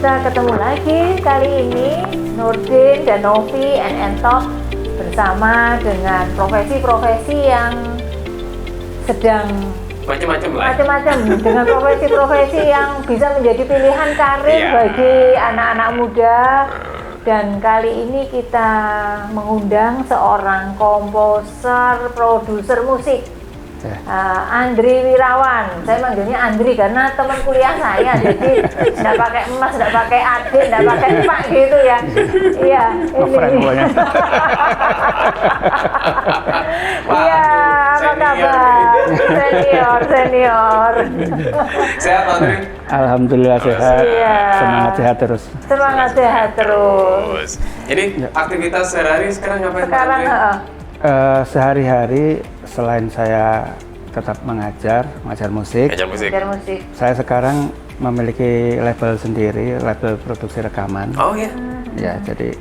Kita ketemu lagi kali ini Nurdin dan Novi and Talk bersama dengan profesi-profesi yang sedang macam-macam dengan profesi-profesi yang bisa menjadi pilihan karir bagi anak-anak muda. Dan kali ini kita mengundang seorang komposer, produser musik, Andri Wirawan. Saya manggilnya Andri karena teman kuliah saya, jadi tidak pakai emas, tidak pakai adik, tidak pakai pak gitu ya. Iya, ini. Iya, apa kabar? Senior. Sehat, Andri? Alhamdulillah sehat. Iya. Semangat sehat terus. Semangat sehat terus. Jadi aktivitas sehari-hari sekarang ngapain? Sekarang Sehari-hari selain saya tetap mengajar musik, saya sekarang memiliki label sendiri, label produksi rekaman. Oh ya? Ya, jadi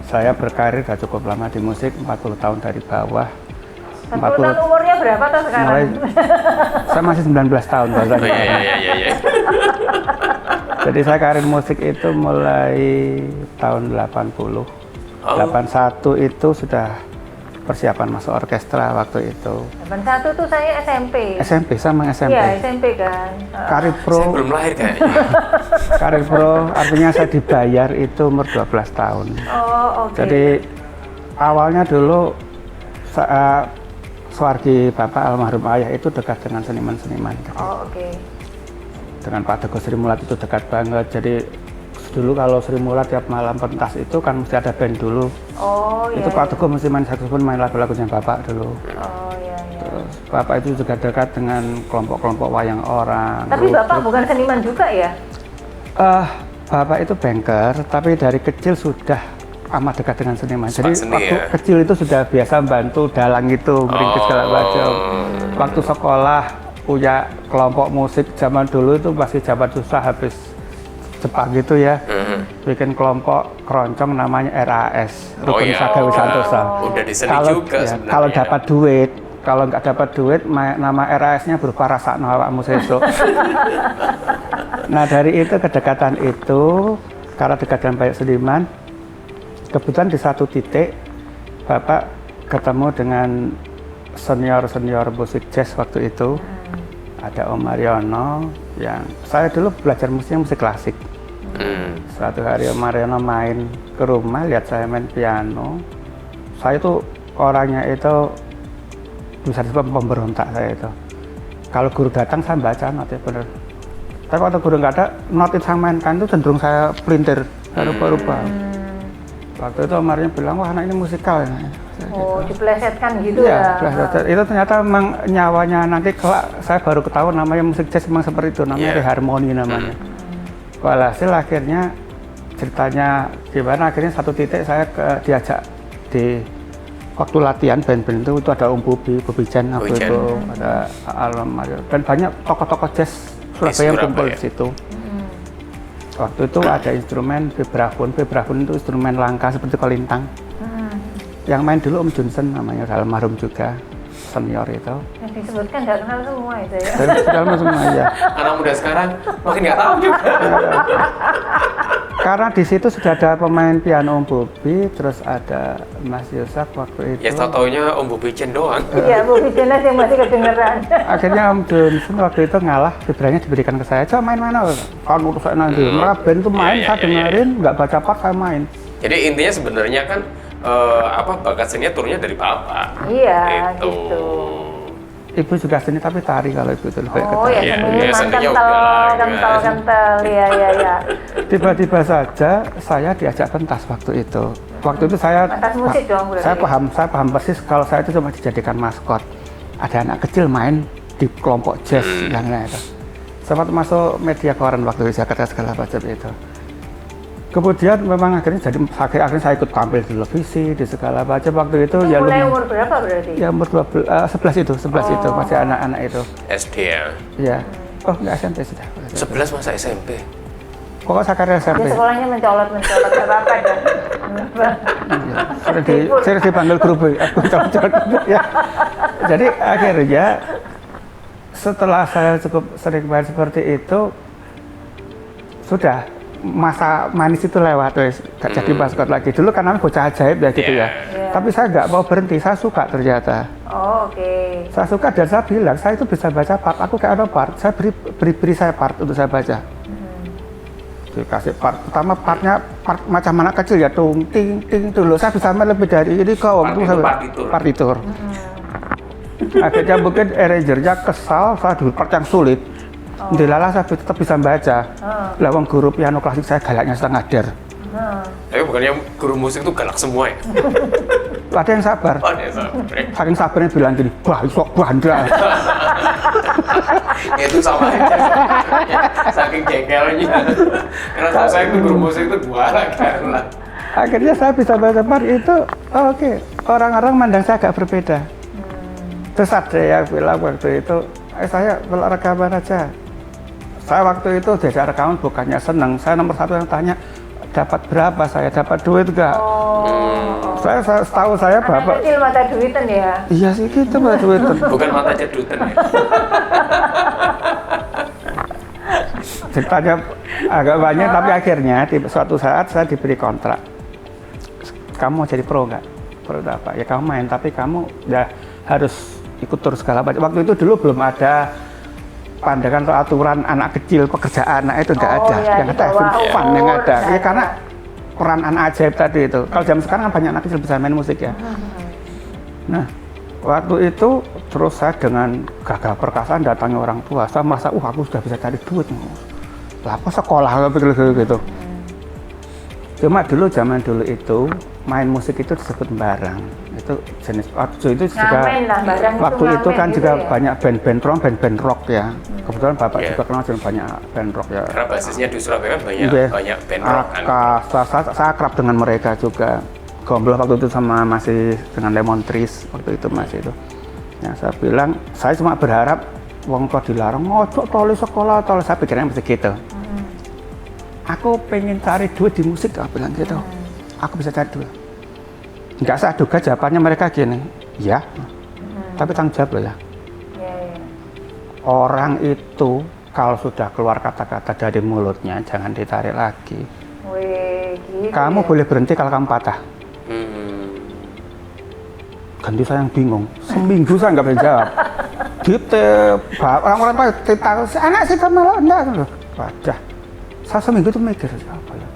saya berkarir sudah cukup lama di musik, 40 tahun dari bawah. 40 tahun umurnya berapa tuh sekarang? Mulai, saya masih 19 tahun. Oh iya. Jadi saya karir musik itu mulai tahun 80. 81 itu sudah persiapan masuk orkestra waktu itu. 81 tuh saya SMP. Sama SMP. Iya, SMP kan. Karir pro. Saya belum lahir kayaknya. Karir pro artinya saya dibayar itu umur 12 tahun. Oh, oke. Jadi awalnya dulu Suwargi Bapak almarhum ayah itu dekat dengan seniman-seniman. Oh, oke. Dengan Pak Teguh Sri Mulat itu dekat banget. Jadi dulu kalau Sri Mulat tiap malam pentas itu kan mesti ada band dulu. Oh iya. Itu Pak Teguh mesti main saksofon, main lagu-lagunya Bapak dulu. Oh iya. Terus Bapak itu juga dekat dengan kelompok-kelompok wayang orang. Tapi Bapak bukan seniman juga ya? Bapak itu banker, tapi dari kecil sudah amat dekat dengan seniman. Jadi waktu kecil itu sudah biasa bantu dalang itu, merintis segala macam. Waktu sekolah punya kelompok musik zaman dulu itu masih zaman susah habis Jepang gitu ya, bikin kelompok keroncong namanya RAS, Rukun Saga Wisantosa. Udah di seni juga sebenarnya. Kalau dapat duit, kalau nggak dapat duit, nama RAS-nya berupa Rasakno Awakmu Sesuk. Nah dari itu kedekatan itu, karena dekat dengan banyak seniman, kebetulan di satu titik Bapak ketemu dengan senior musik jazz waktu itu. Ada Om Mariono yang saya dulu belajar musik klasik. Suatu hari Om Mariono main ke rumah, lihat saya main piano. Saya tuh orangnya itu bisa disebut pemberontak saya itu. Kalau guru datang saya baca notnya bener. Tapi waktu guru nggak ada, not yang saya mainkan itu cenderung saya pelintir, saya rubah-rubah. Waktu itu Om Mariono bilang, wah anak ini musikal. Oh, diplesetkan gitu ya? Iya, itu ternyata memang nyawanya nanti kelak saya baru ketahuan namanya musik jazz memang seperti itu, namanya reharmoni namanya. Walhasil akhirnya ceritanya gimana, akhirnya satu titik saya diajak di waktu latihan band-band itu ada Om Bobi Jan waktu itu, ada Alam Mario, dan banyak tokoh-tokoh jazz Surabaya yang kumpul di situ. Waktu itu ada instrumen vibrafon itu instrumen langka seperti kolintang. Yang main dulu Om Johnson namanya, almarhum juga, senior itu. Yang disebutkan nggak kenal semua itu ya? Kenal semua ya. Anak muda sekarang makin nggak tahu juga. Karena di situ sudah ada pemain piano Om Bobi, terus ada Mas Yusuf waktu itu. Ya tau-taunya Om Bobi Jen doang. Iya, Bobi Jen yang masih kedengeran. Akhirnya Om Johnson waktu itu ngalah, vibranya diberikan ke saya. Coba main-main apa? Kalau urus saya nanti. Mereka band itu main, saya dengerin, nggak baca part saya main. Jadi intinya sebenarnya kan bakat seninya turunnya dari Bapak. Iya, gitu. Ibu juga seni tapi tari kalau ibu itu lebih ke Oh tari. ya, kental, iya. Tiba-tiba saja saya diajak pentas waktu itu. Waktu itu saya pentas musik dong berarti. Saya paham persis kalau saya itu cuma dijadikan maskot. Ada anak kecil main di kelompok jazz yang lain itu. Sempat masuk media koran waktu di Jakarta segala macam itu. Kemudian memang akhirnya saya ikut tampil di televisi di segala macam waktu itu. Ya mulai umur berapa berarti? Ya umur 11 itu masih anak-anak itu. SD ya? Iya. Oh nggak SMP sudah. 11 masa SMP? Kok saya karya SMP? Ya, sekolahnya mencolot nggak apa-apa dong. Saya dipanggil guru B, aku mencolot ya. Jadi akhirnya setelah saya cukup sering main seperti itu, sudah masa manis itu lewat, wes gak jadi maskot lagi. Dulu kan namanya bocah ajaib ya gitu ya. Tapi saya nggak mau berhenti, saya suka ternyata. Oh, oke. Saya suka dan saya bilang, saya itu bisa baca part, aku kayak ada part, saya beri saya part untuk saya baca. Dikasih part, pertama partnya part macam anak kecil ya, tung ting ting dulu, saya bisa main lebih dari ini kok waktu saya partitur. Akhirnya mungkin arrangernya kesal, saya dulu part yang sulit. Dilala saya tetap bisa baca. Lawang guru piano klasik saya galaknya setengah der. Tapi bukannya guru musik itu galak semua ya? Ada yang sabar. Oh, ada yang sabar. Saking sabarnya bilang gini, wah sok bandel. Itu sama aja. Saking jengkelnya. Karena tahu saya itu guru musik itu galak karena. Akhirnya saya bisa baca part itu, oke. Orang-orang mandang saya agak berbeda. Terus ada yang bilang waktu itu, saya rekaman aja. Saya waktu itu diajak rekaman bukannya seneng, saya nomor satu yang tanya, dapat berapa saya, dapat duit enggak? Saya setahu saya bapak. Kecil mata duitan ya? Iya sih gitu mata duitan. Bukan mata cedutan ya? Ceritanya agak banyak, tapi akhirnya di suatu saat saya diberi kontrak. Kamu mau jadi pro enggak? Pro apa? Ya kamu main, tapi kamu udah harus ikut terus segala macam. Waktu itu dulu belum ada pandangan atau aturan anak kecil pekerjaan anak itu nggak ada, yang ada fun yang ada. Ya karena peran anak ajaib tadi itu. Kalau zaman sekarang kan banyak anak kecil bisa main musik ya. Nah waktu itu terus saya dengan gagah perkasa datangi orang tua. Saya merasa, aku sudah bisa cari duit. Lah apa sekolah gitu. Cuma dulu zaman dulu itu main musik itu disebut barang. Itu jenis waktu itu juga waktu itu kan juga ya? Banyak band-band rock ya. Kebetulan bapak juga kenal dengan banyak band rock ya. Karena basisnya di Surabaya banyak band rock kan. Saya akrab dengan mereka juga. Gombloh waktu itu sama masih dengan Lemon Trees waktu itu masih itu. Ya saya bilang saya cuma berharap wong tua dilarang ngojok toli sekolah toli, saya pikirnya mesti gitu. Aku pengen cari duit di musik, aku bilang gitu. Aku bisa cari duit. Enggak saya duga jawabannya mereka gini, ya, tapi tanggung jawab loh ya. Orang itu kalau sudah keluar kata-kata dari mulutnya, jangan ditarik lagi. Gitu kamu ya? boleh berhenti kalau kamu patah. Ganti saya yang bingung, seminggu saya nggak bisa jawab. Orang-orang tua cerita, anak sih kamu enggak. Wadah, saya seminggu itu mikir, apa ya?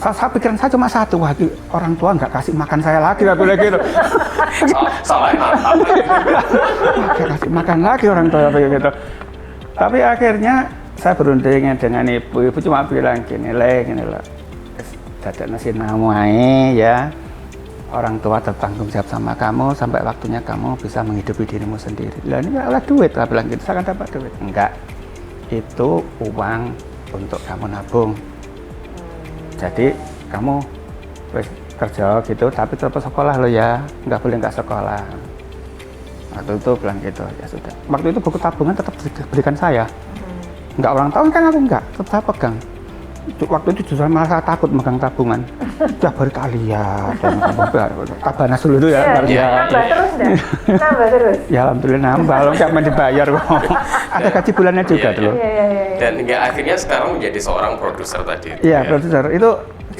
Saya pikiran saya cuma satu, wah orang tua nggak kasih makan saya lagi, nggak boleh gitu. Salah Nggak kasih makan lagi orang tua gitu. Tapi akhirnya saya berunding dengan ibu cuma bilang gini lah, dadak nasi namai ya. Orang tua bertanggung jawab sama kamu sampai waktunya kamu bisa menghidupi dirimu sendiri. Lah ini adalah duit, saya bilang gitu, saya akan dapat duit. Enggak, itu uang untuk kamu nabung. Jadi kamu kerja gitu, tapi tetap sekolah lo ya, nggak boleh nggak sekolah. Waktu itu bilang gitu, ya sudah. Waktu itu buku tabungan tetap diberikan saya. Nggak ulang tahun kan aku nggak, tetap saya pegang. Waktu itu justru malah saya takut megang tabungan. Tiap hari tak lihat, Tabanas dulu itu ya. Nambah terus dah? Nambah terus? Ya alhamdulillah nambah, kalau nggak mau dibayar kok. Ada gaji bulannya juga dulu. Dan hingga akhirnya sekarang menjadi seorang produser tadi. Iya, produser. Itu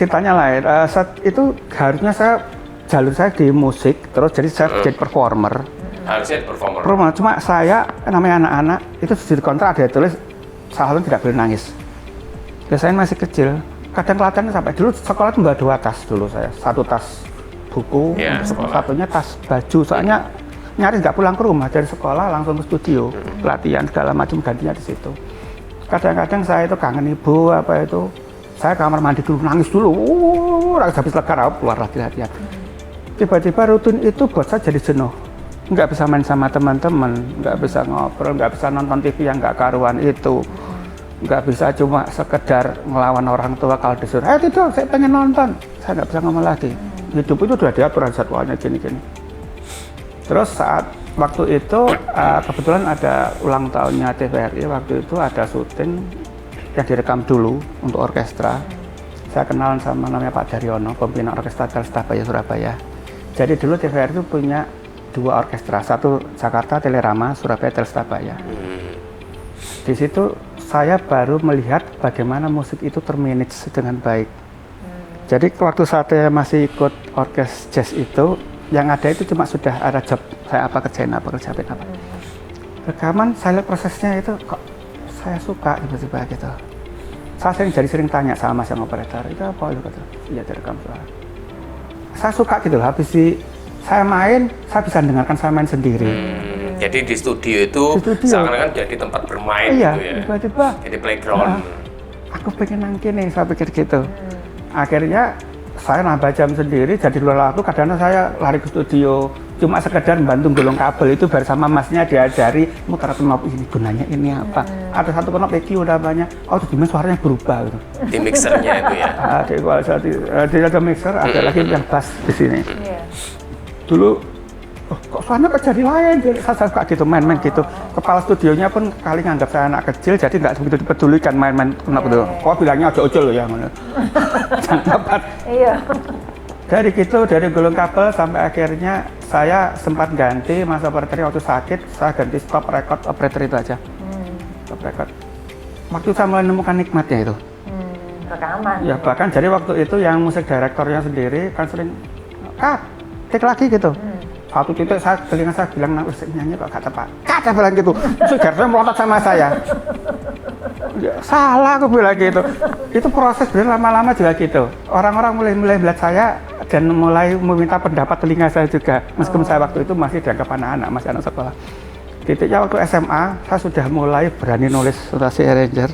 ceritanya lain. Saat itu harusnya jalur saya di musik, terus jadi saya jadi performer. Harusnya performer. Cuma saya, namanya anak-anak, itu di kontrak ada tulis, salah satu tidak boleh nangis. Biasanya masih kecil, kadang latihan sampai dulu sekolah itu bawa 2 tas dulu saya. Satu tas buku, satunya tas baju. Soalnya nyaris nggak pulang ke rumah, dari sekolah langsung ke studio, latihan segala macam gantinya di situ. Kadang-kadang saya itu kangen ibu, apa itu, saya kamar mandi dulu, nangis dulu, habis lega keluar lagi latihan. Tiba-tiba rutin itu buat saya jadi jenuh. Nggak bisa main sama teman-teman, nggak bisa ngobrol, nggak bisa nonton TV yang nggak karuan itu. Nggak bisa cuma sekedar ngelawan orang tua kalau disuruh, tidak, saya pengen nonton. Saya nggak bisa ngomong lagi. Hidup itu sudah diatur jadwalnya gini-gini. Terus saat waktu itu kebetulan ada ulang tahunnya TVRI, waktu itu ada syuting yang direkam dulu untuk orkestra. Saya kenalan sama namanya Pak Daryono, pembina orkestra Telstabaya Surabaya. Jadi dulu TVRI itu punya 2 orkestra, satu Jakarta Telerama, Surabaya Telstabaya. Di situ saya baru melihat bagaimana musik itu termanage dengan baik. Jadi waktu saya masih ikut orkes jazz itu, yang ada itu cuma sudah ada job saya apa kerjain apa. Rekaman saya lihat prosesnya itu kok saya suka tiba-tiba gitu. Saya sering tanya sama mas yang operator, itu apa itu kata, iya direkam suara. Saya suka gitu, habis saya main, saya bisa dengarkan saya main sendiri. Jadi di studio itu seakan-akan jadi tempat bermain iya, gitu ya. Tiba-tiba. Jadi playground. Aku pengen nangkin nih, saya pikir gitu. Akhirnya saya nambah jam sendiri, jadi luar waktu kadang-kadang saya lari ke studio. Cuma sekedar bantu gulung kabel itu bersama masnya diajari muter knob ini gunanya ini apa. Ada satu knob EQ udah banyak, oh gimana suaranya berubah gitu. Di mixernya itu ya. Di ada mixer, ada lagi yang bass di sini. Dulu kok suaranya kok jadi lain, saya suka gitu main-main gitu. Kepala studionya pun kali nganggap saya anak kecil, jadi nggak begitu dipedulikan main-main knob itu. Kok bilangnya ojo-ojo loh ya. Iya. Dari gitu, dari gulung kabel sampai akhirnya saya sempat ganti mas operator waktu sakit, saya ganti stop record operator itu aja. Stop record. Waktu saya mulai menemukan nikmatnya itu. Rekaman. Ya bahkan jadi waktu itu yang musik direktornya sendiri kan sering, take lagi gitu. Satu titik telinga saya bilang, nah nyanyi kok gak tepat. Saya bilang gitu, musik direktornya meloncat sama saya. Ya, salah aku bilang gitu. Itu proses benar lama-lama juga gitu. Orang-orang mulai melihat saya dan mulai meminta pendapat telinga saya juga. Meskipun saya waktu itu masih dianggap anak-anak, masih anak sekolah. Titiknya waktu SMA, saya sudah mulai berani nulis notasi arranger,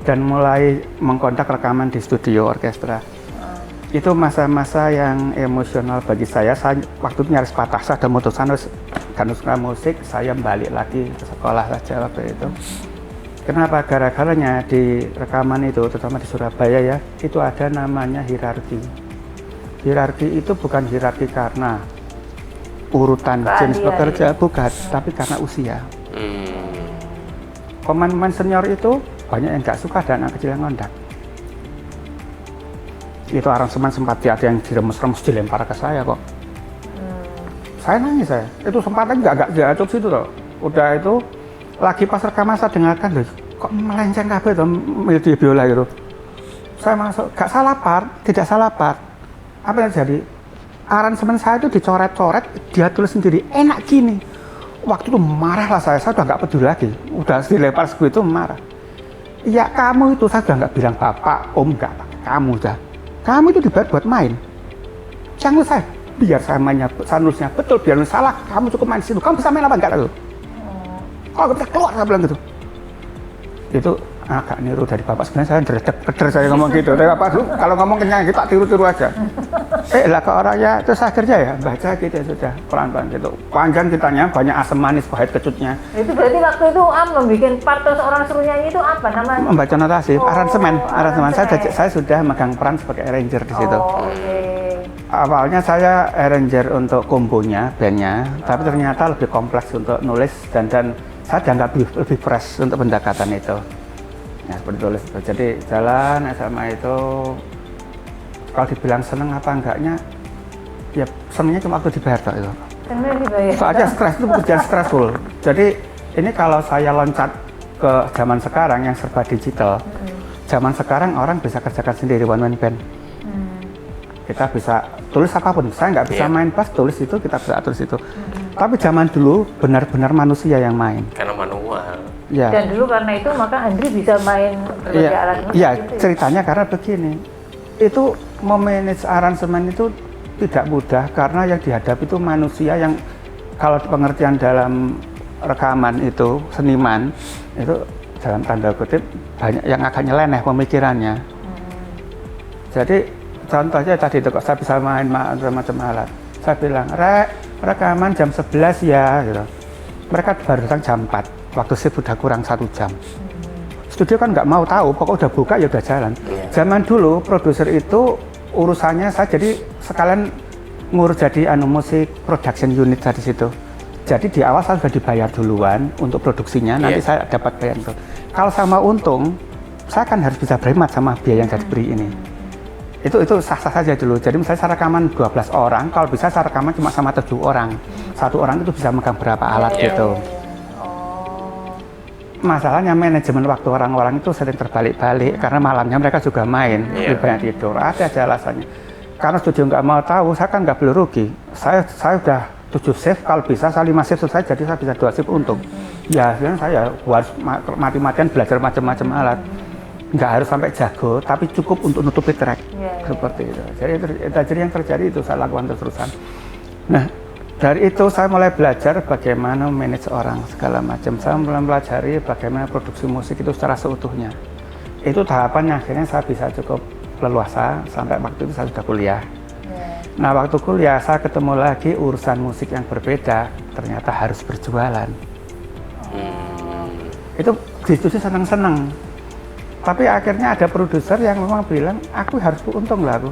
dan mulai mengkontak rekaman di studio orkestra. Itu masa-masa yang emosional bagi saya. Saya waktu itu nyaris patah, saya ada memutuskan kan suka musik, saya balik lagi ke sekolah saja waktu itu. Kenapa? Gara-garanya di rekaman itu, terutama di Surabaya ya, itu ada namanya hierarki. Hierarki itu bukan hierarki karena urutan jenis pekerja, bukan, tapi karena usia. Pemain-pemain senior itu banyak yang nggak suka dan anak kecil yang ngondak. Itu aransemen sempat ada yang diremes-remes dilempar ke saya kok. Saya nangis saya. Itu sempatnya nggak jatuh situ loh. Udah itu lagi pas rekaman saya dengarkan loh, kok melenceng kabeh tuh melodi biola gitu. Saya masuk, gak salah part, tidak salah part. Apa yang terjadi? Aransemen saya itu dicoret-coret, dia tulis sendiri, enak gini. Waktu itu marah lah saya udah nggak peduli lagi. Udah dilempar segitu marah. Ya kamu itu, saya udah nggak bilang bapak, om, nggak, kamu udah. Kamu itu dibayar buat main. Jangan saya, biar saya mainnya, saya nulisnya betul, biar salah, kamu cukup main di situ. Kamu bisa main apa enggak lalu? Kalau bisa keluar, saya bilang gitu. Itu agak niru dari bapak, sebenarnya saya keder saya ngomong gitu. Tapi bapak dulu kalau ngomong kenyang kita tiru-tiru aja. Lah ke orangnya, terus akhirnya ya baca gitu ya sudah, pelan-pelan gitu. Panjang kitanya, banyak asam manis, pahit kecutnya. Itu berarti waktu itu membuat part terus orang suruh nyanyi itu apa namanya? Membaca notasi, aransemen. Saya sudah megang peran sebagai arranger di situ. Awalnya saya arranger untuk kombonya, bandnya, tapi ternyata lebih kompleks untuk nulis dan saya dianggap lebih fresh untuk pendekatan itu. Nah, seperti tulis itu. Jadi jalan SMA itu kalau dibilang seneng apa enggaknya, ya senengnya cuma waktu dibayar kok itu. Seneng dibayar. Soalnya stres itu pekerjaan stressful. Jadi ini kalau saya loncat ke zaman sekarang yang serba digital, zaman sekarang orang bisa kerjakan sendiri one man band. Kita bisa tulis apapun, saya nggak bisa main bass, tulis itu kita bisa tulis itu. Tapi zaman dulu benar-benar manusia yang main. Karena manual. Ya. Dan dulu karena itu maka Andri bisa main berbagai alat musik. Iya, gitu. ceritanya karena begini, itu memanage aransemen itu tidak mudah karena yang dihadapi itu manusia yang kalau pengertian dalam rekaman itu seniman itu dalam tanda kutip banyak yang agak nyeleneh pemikirannya. Jadi contohnya tadi itu kok saya bisa main macam alat. Saya bilang, rekaman jam 11 ya gitu. Mereka baru datang jam 4, waktu shift udah kurang 1 jam. Studio kan nggak mau tahu, pokoknya udah buka ya udah jalan. Zaman dulu produser itu urusannya saya jadi sekalian ngurus jadi musik production unit dari situ. Jadi di awal saya sudah dibayar duluan untuk produksinya, nanti saya dapat bayar itu. Kalau saya mau untung, saya kan harus bisa berhemat sama biaya yang saya diberi ini. Itu sah-sah saja dulu. Jadi misalnya saya rekaman 12 orang, kalau bisa saya rekaman cuma sama 7 orang. Satu orang itu bisa megang berapa alat gitu. masalahnya manajemen waktu orang-orang itu sering terbalik-balik karena malamnya mereka juga main, lebih banyak tidur. Ada aja alasannya. Karena studio nggak mau tahu, saya kan nggak boleh rugi. Saya udah 7 shift, kalau bisa saya 5 shift selesai, jadi saya bisa 2 shift untung. Ya, sebenarnya saya harus mati-matian belajar macam-macam alat. Nggak harus sampai jago, tapi cukup untuk nutupi track. Seperti itu. Jadi yang terjadi itu saya lakukan terus-terusan. Nah, dari itu saya mulai belajar bagaimana manage orang segala macam. Saya mulai pelajari bagaimana produksi musik itu secara seutuhnya. Itu tahapannya akhirnya saya bisa cukup leluasa sampai waktu itu saya sudah kuliah. Nah, waktu kuliah saya ketemu lagi urusan musik yang berbeda, ternyata harus berjualan. Itu diskusi senang-senang. Tapi akhirnya ada produser yang memang bilang, aku harus untung lah aku.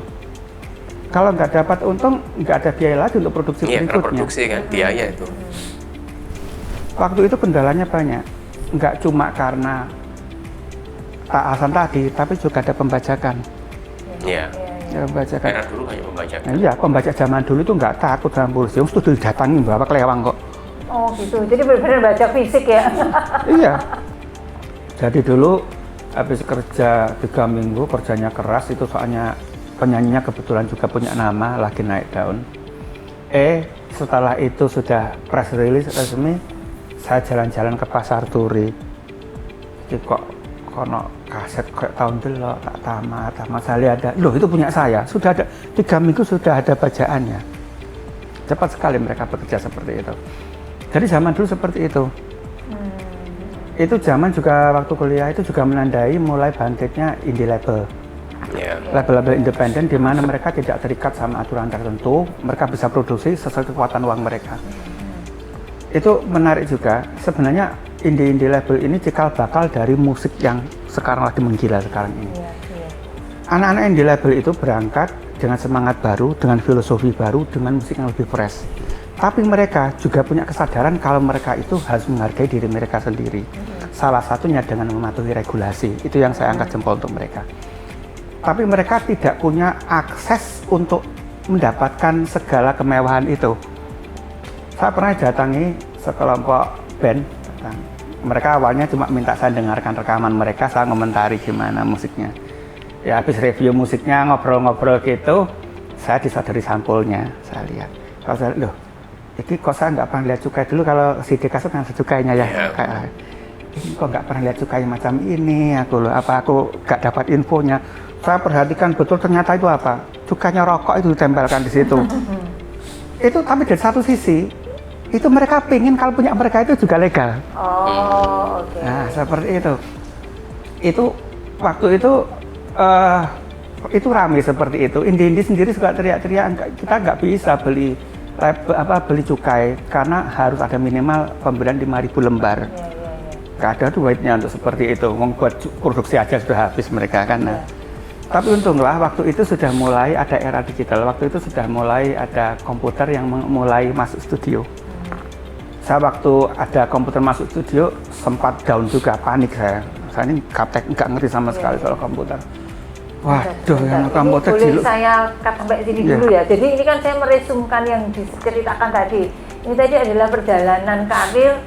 Kalau nggak dapat untung, nggak ada biaya lagi untuk produksi berikutnya. Iya, produksi kan, biaya itu. Waktu itu kendalanya banyak. Nggak cuma karena alasan tadi, tapi juga ada pembajakan. Iya. Ya, pembajakan. Karena dulu banyak pembajakan. Nah, iya, pembajak zaman dulu itu nggak takut sama polisi. Yang sudah didatangi bawa kelewang kok. Oh gitu, jadi benar-benar baca fisik ya? Iya. Jadi dulu habis kerja 3 minggu, kerjanya keras itu soalnya penyanyinya kebetulan juga punya nama, lagi naik daun. Setelah itu sudah press release resmi, saya jalan-jalan ke pasar turi. Jadi kok kono kaset kayak tahun dulu tak tamat saya lihat ada, loh itu punya saya, sudah ada 3 minggu sudah ada bajaannya. Cepat sekali mereka bekerja seperti itu. Jadi zaman dulu seperti itu. Itu zaman juga waktu kuliah itu juga menandai mulai bangkitnya indie label. Label-label independen di mana mereka tidak terikat sama aturan tertentu, mereka bisa produksi sesuai kekuatan uang mereka. Itu menarik juga. Sebenarnya indie label ini cikal bakal dari musik yang sekarang lagi menggila sekarang ini. Anak-anak indie label itu berangkat dengan semangat baru, dengan filosofi baru, dengan musik yang lebih fresh. Tapi mereka juga punya kesadaran kalau mereka itu harus menghargai diri mereka sendiri. Salah satunya dengan mematuhi regulasi. Itu yang saya angkat jempol untuk mereka. Tapi mereka tidak punya akses untuk mendapatkan segala kemewahan itu. Saya pernah datangi sekelompok band. Mereka awalnya cuma minta saya dengarkan rekaman mereka, saya komentari gimana musiknya. Ya habis review musiknya, ngobrol-ngobrol gitu, saya disadari sampulnya, saya lihat. Kalau saya, loh, ini kok saya nggak pernah lihat cukai dulu, kalau CD kaset kan cukainya ya. Kayak, ini kok nggak pernah lihat cukai macam ini, aku loh, apa aku nggak dapat infonya. Saya perhatikan betul ternyata itu apa, cukainya rokok itu ditempelkan di situ. Itu tapi dari satu sisi, itu mereka pingin kalau punya mereka itu juga legal. Oh, oke. Nah, seperti itu. Itu waktu itu ramai seperti itu. Indie sendiri juga teriak-teriak, kita nggak bisa beli cukai karena harus ada minimal pemberian 5.000 lembar. Nggak ada duitnya untuk seperti itu. Membuat produksi aja sudah habis mereka kan. Nah, tapi untunglah waktu itu sudah mulai ada era digital. Waktu itu sudah mulai ada komputer yang mulai masuk studio. Saya waktu ada komputer masuk studio sempat down juga, panik saya. Saya ini gaptek, nggak ngerti sama sekali soal komputer. Waduh, yang komputer boleh saya cut sampai sini dulu ya. Jadi ini kan saya meresumkan yang diceritakan tadi. Ini tadi adalah perjalanan karir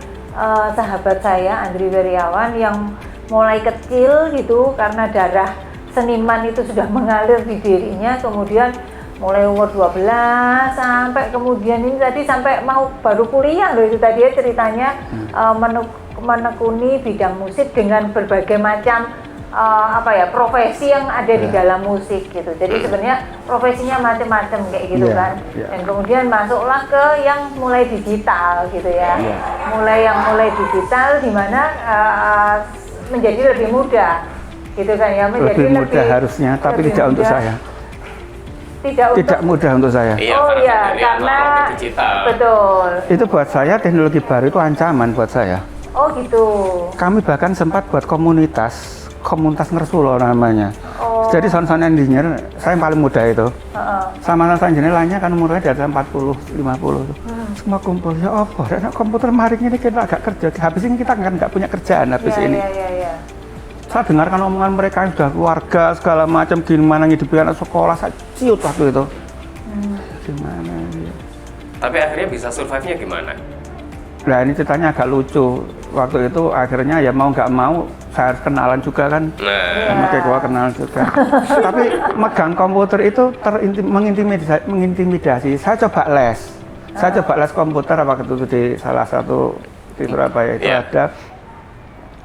sahabat saya Andri Weriawan yang mulai kecil gitu karena darah seniman itu sudah mengalir di dirinya, kemudian mulai umur 12 sampai kemudian ini tadi sampai mau baru kuliah loh, itu tadi ya ceritanya menekuni bidang musik dengan berbagai macam profesi yang ada di dalam musik gitu. Jadi sebenarnya profesinya macam-macam kayak gitu kan. Dan kemudian masuklah ke yang mulai digital gitu ya. Mulai digital di mana menjadi lebih mudah gitu kan ya, menjadi lebih mudah harusnya, tapi tidak mudah untuk saya. Tidak mudah untuk saya. Karena betul. Itu buat saya teknologi baru itu ancaman buat saya. Oh gitu. Kami bahkan sempat buat komunitas Ngersulo namanya. Jadi sound engineer, saya yang paling muda itu. Sama sound engineer lainnya kan umurnya di atas 40, 50 tuh. Semua kumpul, ya apa, komputer maring ini kita agak kerja. Habis ini kita kan nggak punya kerjaan habis ini. Saya dengarkan omongan mereka yang sudah keluarga segala macam, gimana ngidupin anak sekolah, saya ciut waktu itu. Gimana ya. Tapi akhirnya bisa survive-nya gimana? Nah ini ceritanya agak lucu. Waktu itu akhirnya ya mau nggak mau saya harus kenalan juga kan. Sama Kekoa kenalan juga. Tapi megang komputer itu mengintimidasi. Saya coba les. Saya coba les komputer waktu itu di salah satu di Surabaya itu ada.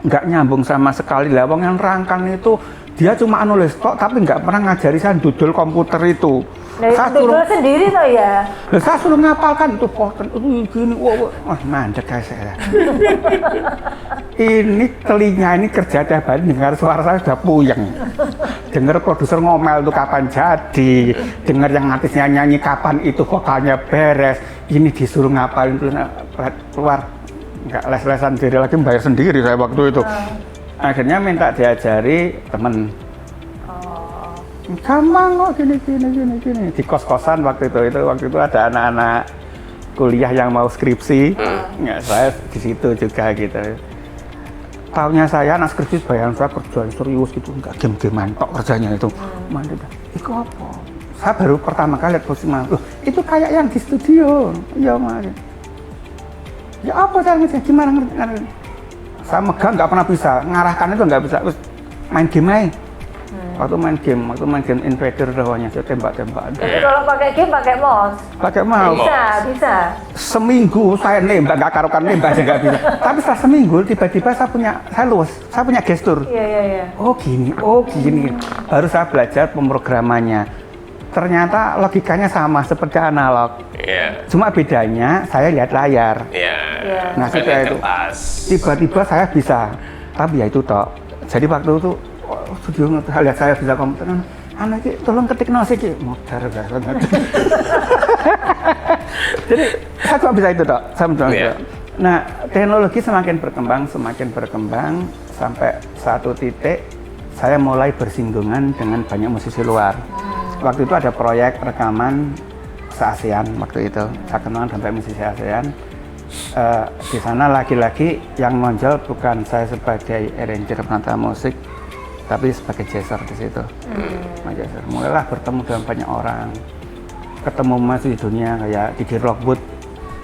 Nggak nyambung sama sekali. Lah wong yang rangkang itu dia cuma nulis tok tapi nggak pernah ngajari saya dudul komputer itu. Nah, saya suruh sendiri toh ya. Saya suruh ngapalkan itu poten itu gini, wah mandek guys saya. Ini telinga ini kerja tiap hari dengar suara saya sudah puyeng. Dengar produser ngomel itu kapan jadi, dengar yang artisnya nyanyi kapan itu vokalnya beres. Ini disuruh ngapalin keluar nggak les-lesan diri lagi bayar sendiri saya waktu itu. Akhirnya minta diajari temen. Gampang kok gini. Di kos-kosan waktu itu ada anak-anak kuliah yang mau skripsi. Ya, saya di situ juga gitu. Taunya saya anak skripsi bayangan saya kerja serius gitu, enggak game-gamean tok kerjanya itu. Mantap. Iku apa? Saya baru pertama kali lihat posisi loh, itu kayak yang di studio. Iya, Mas. Ya apa caranya? Gimana ngerti? Saya megang nggak pernah bisa, ngarahkan itu nggak bisa. Terus main game aja. Waktu main game Invader namanya, saya tembak-tembakan. Jadi kalau pakai game pakai mouse? Pakai mouse. Bisa. Seminggu saya nembak, nggak karukan nembak aja nggak bisa. Tapi setelah seminggu tiba-tiba saya punya gestur. Iya. Oh gini. Baru saya belajar pemrogramannya. Ternyata logikanya sama seperti analog. Cuma bedanya saya lihat layar. Nah setelah itu tiba-tiba saya bisa. Tapi ya itu toh. Jadi waktu itu studio lihat saya bisa komputer, anak ini tolong ketik nasi ki, modar banget. Jadi saya cuma bisa itu toh, Nah teknologi semakin berkembang sampai satu titik saya mulai bersinggungan dengan banyak musisi luar. Waktu itu ada proyek rekaman se-ASEAN waktu itu, saya kenal sampai musisi ASEAN. Di sana lagi-lagi yang menonjol bukan saya sebagai arranger penata musik, tapi sebagai jazzer di situ. Mulailah bertemu dengan banyak orang, ketemu musik di dunia kayak Didi Rockwood.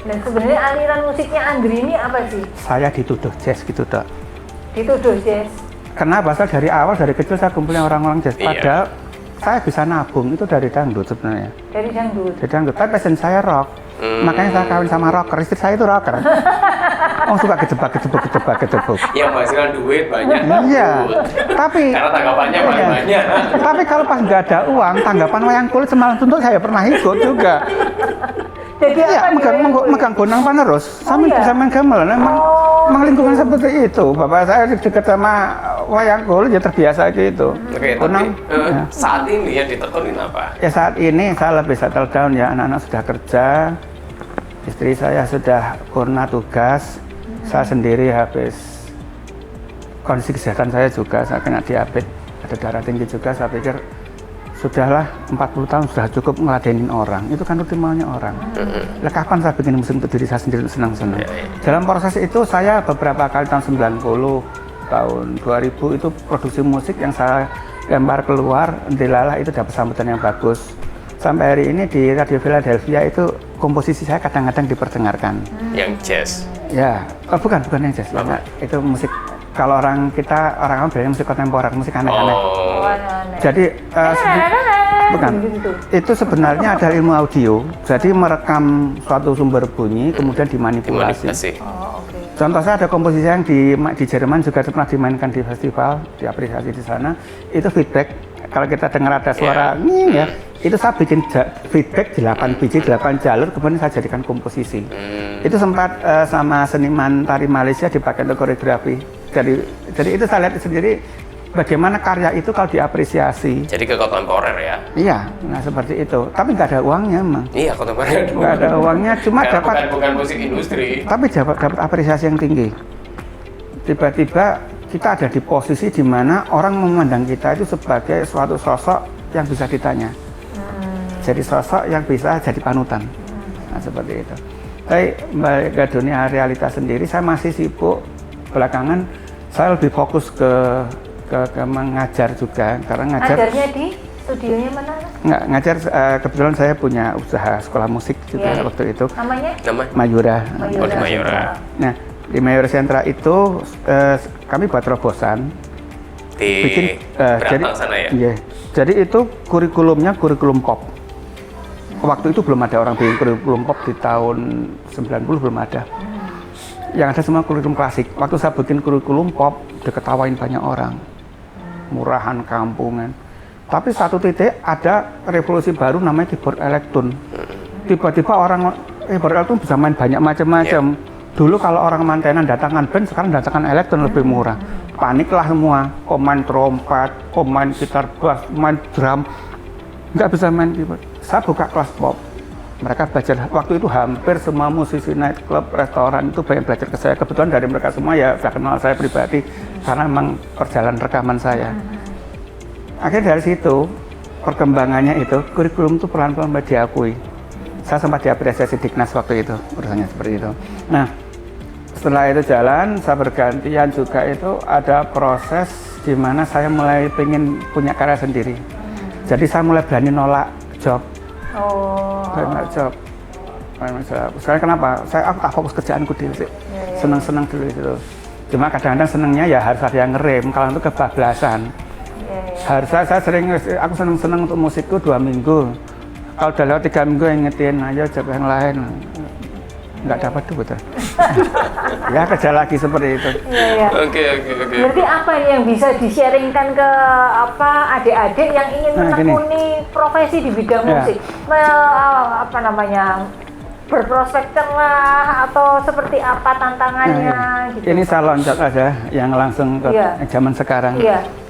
Dan sebenarnya aliran musiknya Andri ini apa sih? Saya dituduh jazz gitu dok. Dituduh jazz? Kenapa? Saya dari kecil saya kumpulin orang-orang jazz. Padahal saya bisa nabung itu dari dangdut sebenarnya. Dari dangdut. Tapi passion saya rock. Makanya saya kawin sama rocker. Istri saya itu rocker. Suka kejebak. Yang menghasilkan duit banyak. Iya. Tapi karena tanggapannya banyak. Tapi kalau pas nggak ada uang, tanggapan wayang kulit Semalam Tuntut saya pernah ikut juga. Jadi ya, megang bonang panerus. Sambil bisa main gamelan. Emang lingkungan seperti itu. Bapak saya dekat sama wayang kulit ya terbiasa gitu. Oke, tapi saat ini yang ditekunin apa? Ya saat ini saya lebih settle down ya. Anak-anak sudah kerja. Istri saya sudah purna tugas. Saya sendiri habis kondisi kesehatan saya juga, saya kena diabetes, ada darah tinggi juga. Saya pikir sudahlah 40 tahun sudah cukup ngeladenin orang, itu kan rutin maunya orang. Kapan saya bikin musik untuk diri saya sendiri untuk senang-senang. Dalam proses itu saya beberapa kali tahun 90, tahun 2000 itu produksi musik yang saya lempar keluar, Delala itu dapat sambutan yang bagus. Sampai hari ini di Radio Philadelphia itu komposisi saya kadang-kadang diperdengarkan. Yang jazz? Ya, bukan yang jazz. Itu musik, kalau orang bilangnya musik kontemporer, musik aneh-aneh. Jadi bukan. Itu sebenarnya ada ilmu audio. Jadi merekam suatu sumber bunyi kemudian dimanipulasi. Contoh saya ada komposisi yang di Jerman juga pernah dimainkan di festival, diapresiasi di sana. Itu feedback. Kalau kita dengar ada suara ya, itu saya bikin feedback 8 biji, 8 jalur, kemudian saya jadikan komposisi. Itu sempat sama seniman tari Malaysia dipakai untuk koreografi. Jadi itu saya lihat sendiri bagaimana karya itu kalau diapresiasi. Jadi ke kontemporer ya? Iya, nah seperti itu. Tapi nggak ada uangnya emang. Iya, kontemporer. Nggak ada uangnya, cuma dapat. Bukan musik industri. Tapi dapat apresiasi yang tinggi. Tiba-tiba kita ada di posisi di mana orang memandang kita itu sebagai suatu sosok yang bisa ditanya. Jadi sosok yang bisa jadi panutan. Nah seperti itu. Tapi balik ke dunia realitas sendiri, saya masih sibuk. Belakangan saya lebih fokus ke mengajar juga, karena ngajarnya di studionya mana? Nggak ngajar, kebetulan saya punya usaha sekolah musik juga waktu itu. Namanya? Mayura. Oh, di Mayura. Nah, di Mayura Sentra itu kami buat terobosan. Di Beratang sana ya? Iya. Jadi itu kurikulumnya kurikulum pop. Waktu itu belum ada orang bikin kurikulum pop, di tahun 90 belum ada. Yang ada semua kurikulum klasik. Waktu saya bikin kurikulum pop, diketawain banyak orang. Murahan, kampungan. Tapi satu titik ada revolusi baru namanya keyboard elektron. Tiba-tiba orang keyboard elektron bisa main banyak macam-macam. Dulu kalau orang mantenan datangkan band, sekarang datangkan elektron lebih murah. Paniklah semua. Main trompet, main gitar bass, main drum. Nggak bisa main keyboard. Saya buka kelas pop. Mereka belajar, waktu itu hampir semua musisi nightclub, restoran itu banyak belajar ke saya. Kebetulan dari mereka semua ya saya kenal saya pribadi karena memang perjalanan rekaman saya. Akhirnya dari situ perkembangannya itu kurikulum itu pelan-pelan diakui. Saya sempat diapresiasi Dignas waktu itu, urusannya seperti itu. Nah, setelah itu jalan, saya bergantian juga itu ada proses di mana saya mulai pengen punya karya sendiri. Jadi saya mulai berani nolak job. Nolak job. Soalnya kenapa? Aku tak fokus kerjaanku dulu sih. Seneng-seneng dulu itu. Cuma kadang-kadang senengnya ya harus ada yang ngerem. Kalau itu kebablasan. Harus aku seneng-seneng untuk musikku 2 minggu. Kalau udah lewat 3 minggu yang ngetin aja job yang lain. Nggak dapat duit. Ya kerja lagi seperti itu. Oke. Berarti apa yang bisa di-sharingkan ke adik-adik yang ingin menekuni profesi di bidang musik? Apa namanya? Berprospektor lah atau seperti apa tantangannya gitu. Ini saya loncat aja yang langsung ke zaman sekarang.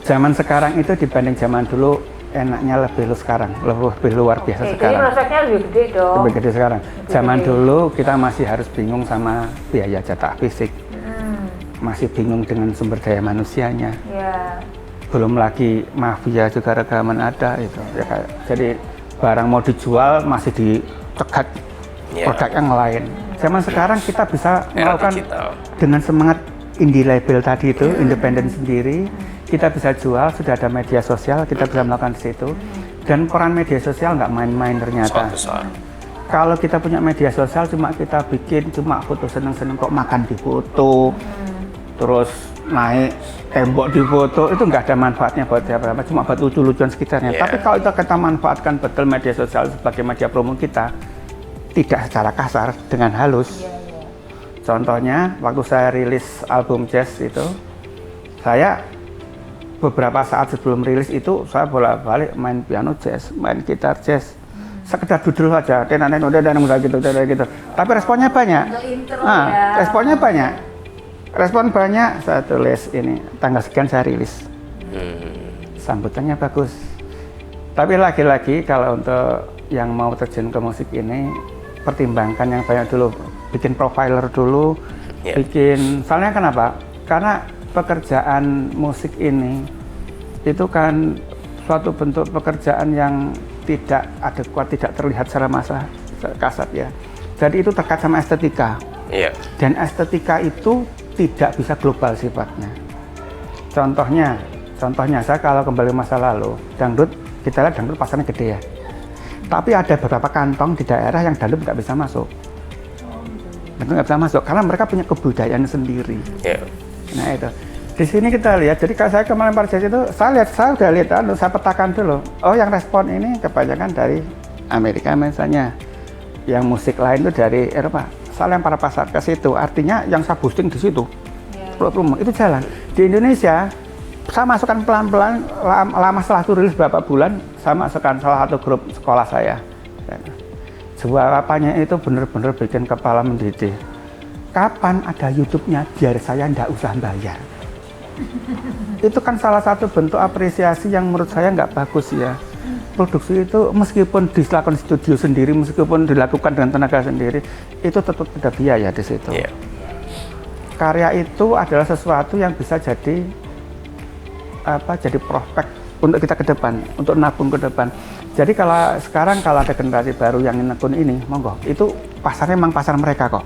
Zaman sekarang itu dibanding zaman dulu enaknya lebih sekarang, lebih luar biasa sekarang. Jadi prospeknya lebih gede dong. Lebih gede sekarang. Zaman dulu kita masih harus bingung sama biaya cetak fisik. Masih bingung dengan sumber daya manusianya. Belum lagi mafia juga rekaman ada itu. Jadi barang mau dijual masih dicegat produk yang lain. Zaman sekarang kita bisa melakukan dengan semangat indie label tadi itu, independen sendiri. Kita bisa jual, sudah ada media sosial, kita bisa melakukan di situ. Dan peran media sosial nggak main-main ternyata. Kalau kita punya media sosial, cuma kita bikin cuma foto seneng-seneng kok makan di foto, terus naik tembok di foto, itu nggak ada manfaatnya buat siapa-siapa, cuma buat lucu-lucuan sekitarnya. Tapi kalau kita manfaatkan betul media sosial sebagai media promo kita, tidak secara kasar, dengan halus. Contohnya, waktu saya rilis album jazz itu, saya beberapa saat sebelum rilis itu saya bolak-balik main piano jazz, main gitar jazz, sekedar duduk saja, gitu. Tapi responnya banyak. Responnya banyak. Respon banyak, saya tulis ini tanggal sekian saya rilis. Sambutannya bagus. Tapi lagi-lagi kalau untuk yang mau terjun ke musik ini, pertimbangkan yang banyak dulu. Bikin profiler dulu, soalnya kenapa? Karena pekerjaan musik ini itu kan suatu bentuk pekerjaan yang tidak adekuat, tidak terlihat secara kasat ya. Jadi itu terkait sama estetika. Dan estetika itu tidak bisa global sifatnya. Contohnya saya kalau kembali masa lalu, dangdut, kita lihat dangdut pasarnya gede ya. Tapi ada beberapa kantong di daerah yang dangdut nggak bisa masuk. Nggak bisa masuk karena mereka punya kebudayaan sendiri. Nah itu. Di sini kita lihat, jadi kalau saya kemarin jazz itu, saya udah lihat, saya petakan dulu. Oh yang respon ini kebanyakan dari Amerika misalnya. Yang musik lain itu dari Eropa. Saya lempar pasar ke situ, artinya yang saya boosting di situ. Itu jalan. Di Indonesia, saya masukkan pelan-pelan, lama setelah itu rilis beberapa bulan, saya masukkan salah satu grup sekolah saya. Jawabannya itu benar-benar bikin kepala mendidih. Kapan ada YouTube-nya biar saya nggak usah bayar? Itu kan salah satu bentuk apresiasi yang menurut saya nggak bagus ya. Produksi itu meskipun dilakukan studio sendiri, meskipun dilakukan dengan tenaga sendiri, itu tetap ada biaya di situ. Karya itu adalah sesuatu yang bisa jadi prospek untuk kita ke depan, untuk nabung ke depan. Jadi kalau sekarang kalau ada generasi baru yang nekun ini, monggo, itu pasarnya memang pasar mereka kok.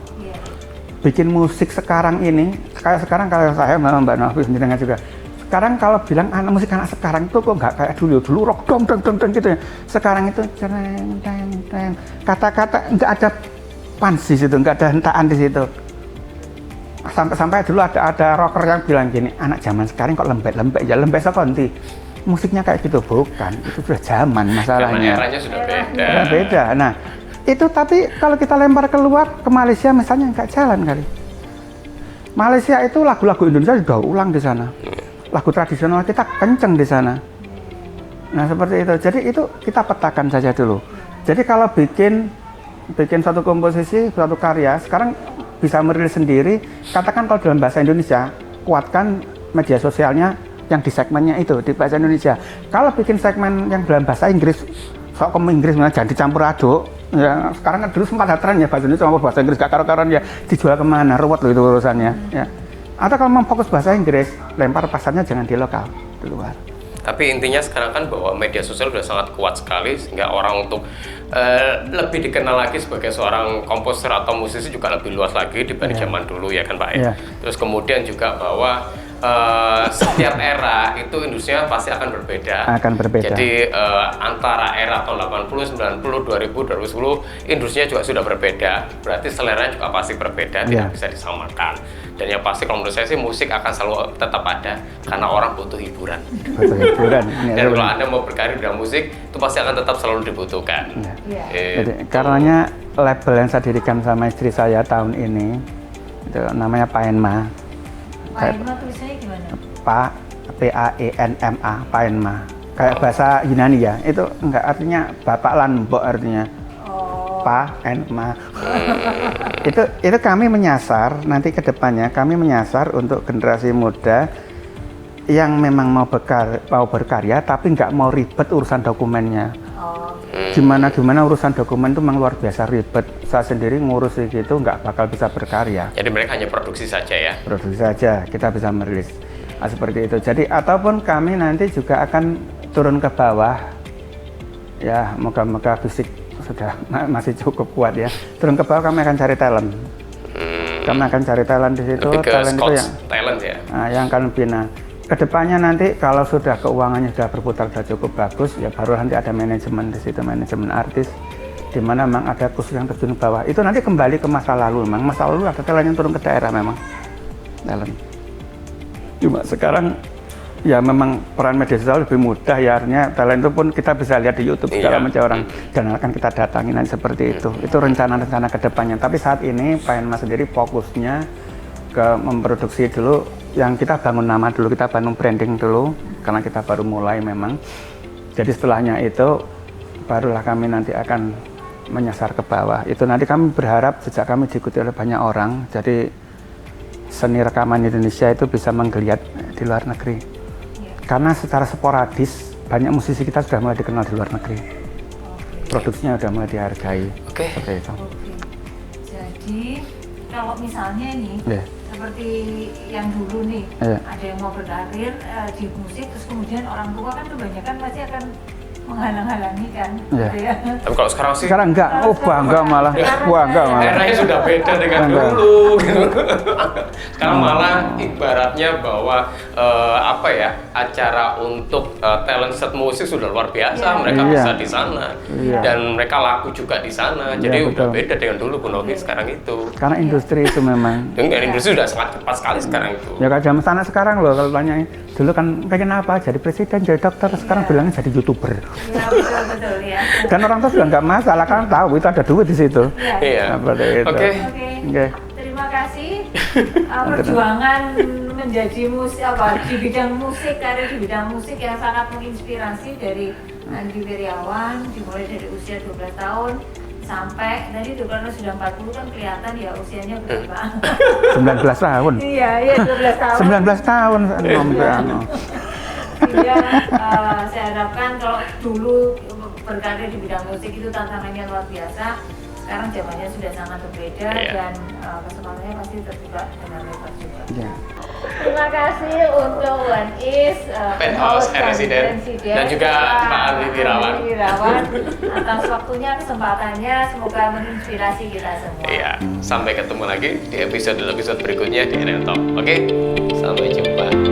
Bikin musik sekarang ini, kayak sekarang kalau saya sama Mbak Novi sendiri juga, sekarang kalau bilang musik anak sekarang itu kok nggak kayak dulu rock dong gitu ya. Sekarang itu cereng, kata-kata nggak ada punch di situ, nggak ada hentaan di situ. Sampai dulu ada rocker yang bilang gini, anak zaman sekarang kok lembek ya lembek sekonti. Musiknya kayak gitu bukan, itu sudah zaman masalahnya. Eranya sudah beda. Sudah beda. Nah, itu tapi kalau kita lempar keluar ke Malaysia misalnya nggak jalan kali. Malaysia itu lagu-lagu Indonesia sudah ulang di sana. Lagu tradisional kita kenceng di sana. Nah, seperti itu. Jadi itu kita petakan saja dulu. Jadi kalau bikin satu komposisi, satu karya, sekarang bisa merilis sendiri. Katakan kalau dalam bahasa Indonesia, kuatkan media sosialnya yang di segmennya itu, di bahasa Indonesia. Kalau bikin segmen yang dalam bahasa Inggris, sok Inggris, jangan dicampur aduk. Ya, sekarang kan dulu sempat ada tren ya bahasa Indonesia sama bahasa Inggris, gak karo-karoan ya, dijual kemana, ruwet loh itu urusannya. Ya. Atau kalau mau fokus bahasa Inggris, lempar pasarnya jangan di lokal, di luar. Tapi intinya sekarang kan bahwa media sosial sudah sangat kuat sekali sehingga orang untuk lebih dikenal lagi sebagai seorang komposer atau musisi juga lebih luas lagi dibanding zaman dulu ya kan Pak ya. Terus kemudian juga bahwa setiap era itu industrinya pasti akan berbeda. Jadi antara era tahun 80, 90, 2000, 2010 industrinya juga sudah berbeda. Berarti seleranya juga pasti berbeda, tidak bisa disamakan. Dan yang pasti kalau menurut saya sih musik akan selalu tetap ada karena orang butuh hiburan. Butuh hiburan. Dan kalau Anda mau berkarir dalam musik itu pasti akan tetap selalu dibutuhkan. Jadi karenanya label yang saya dirikan sama istri saya tahun ini itu namanya Paenma. Paenma tulisannya gimana? Paenma, Paenma. Kayak bahasa Yunani ya. Itu enggak artinya bapak lan mbok artinya. Paenma. Itu kami menyasar nanti ke depannya kami menyasar untuk generasi muda yang memang mau berkarya tapi nggak mau ribet urusan dokumennya. Gimana urusan dokumen itu memang luar biasa ribet. Saya sendiri ngurus gitu nggak bakal bisa berkarya. Jadi mereka hanya produksi saja ya? Produksi saja, kita bisa merilis. Nah, seperti itu. Jadi ataupun kami nanti juga akan turun ke bawah. Ya, moga-moga fisik sudah masih cukup kuat ya. Turun ke bawah kami akan cari talent. Kami akan cari talent di situ. Lebih ke talent itu yang talent ya? Nah, yang akan bina. Kedepannya nanti kalau sudah keuangannya sudah berputar sudah cukup bagus, ya baru nanti ada manajemen di situ, manajemen artis, di mana memang ada khusus yang terjun ke bawah. Itu nanti kembali ke masa lalu, memang masa lalu ada talent yang turun ke daerah memang, talent. Cuma sekarang ya memang peran media sosial lebih mudah ya, artinya talent itu pun kita bisa lihat di YouTube segala macam orang dan akan kita datangi nanti seperti itu. Itu rencana-rencana kedepannya. Tapi saat ini Paenma sendiri fokusnya ke memproduksi dulu. Yang kita bangun nama dulu, kita bangun branding dulu karena kita baru mulai memang. Jadi setelahnya itu barulah kami nanti akan menyasar ke bawah. Itu nanti kami berharap sejak kami diikuti oleh banyak orang, jadi seni rekaman Indonesia itu bisa menggeliat di luar negeri. Karena secara sporadis banyak musisi kita sudah mulai dikenal di luar negeri. Produksinya sudah mulai dihargai. Seperti itu. Jadi kalau misalnya ini seperti yang dulu nih, ada yang mau berkarir di musik, terus kemudian orang tua kan kebanyakan pasti akan menghalang-halangi kan, gitu ya. Tapi kalau sekarang sih enggak, bangga malah, bangga malah. Eranya sudah beda dengan dulu, gitu. Sekarang malah ibaratnya bahwa acara untuk talent set musik sudah luar biasa, mereka bisa di sana dan mereka laku juga di sana. Jadi udah beda dengan dulu Bu Novi sekarang itu. Karena industri itu memang. Dengan industri sudah sangat cepat sekali sekarang itu. Ya kayak zaman sana sekarang loh kalau tanya, dulu kan pengen apa? Jadi presiden, jadi dokter, sekarang bilangnya jadi YouTuber. Ya, betul ya. Dan orang tua juga nggak masalah kan tahu itu ada duit di situ. Iya. Oke. Terima kasih. Perjuangan menjadi di bidang musik, karir di bidang musik yang sangat menginspirasi dari Andi Wiriawan, dimulai dari usia 12 tahun sampai tadi kalau sudah 40 kan kelihatan ya usianya berapa? 19 tahun. Iya, 12 tahun. 19 tahun. Sehingga saya harapkan kalau dulu berkarir di bidang musik itu tantangannya luar biasa, sekarang zamannya sudah sangat berbeda dan kesempatannya pasti terbuka dengan lebar juga. Terima kasih untuk One Is, Penthouse Resident dan juga Pak Andi Wirawan atas waktunya, kesempatannya, semoga menginspirasi kita semua. Iya, sampai ketemu lagi di episode berikutnya di Rental. Oke, sampai jumpa.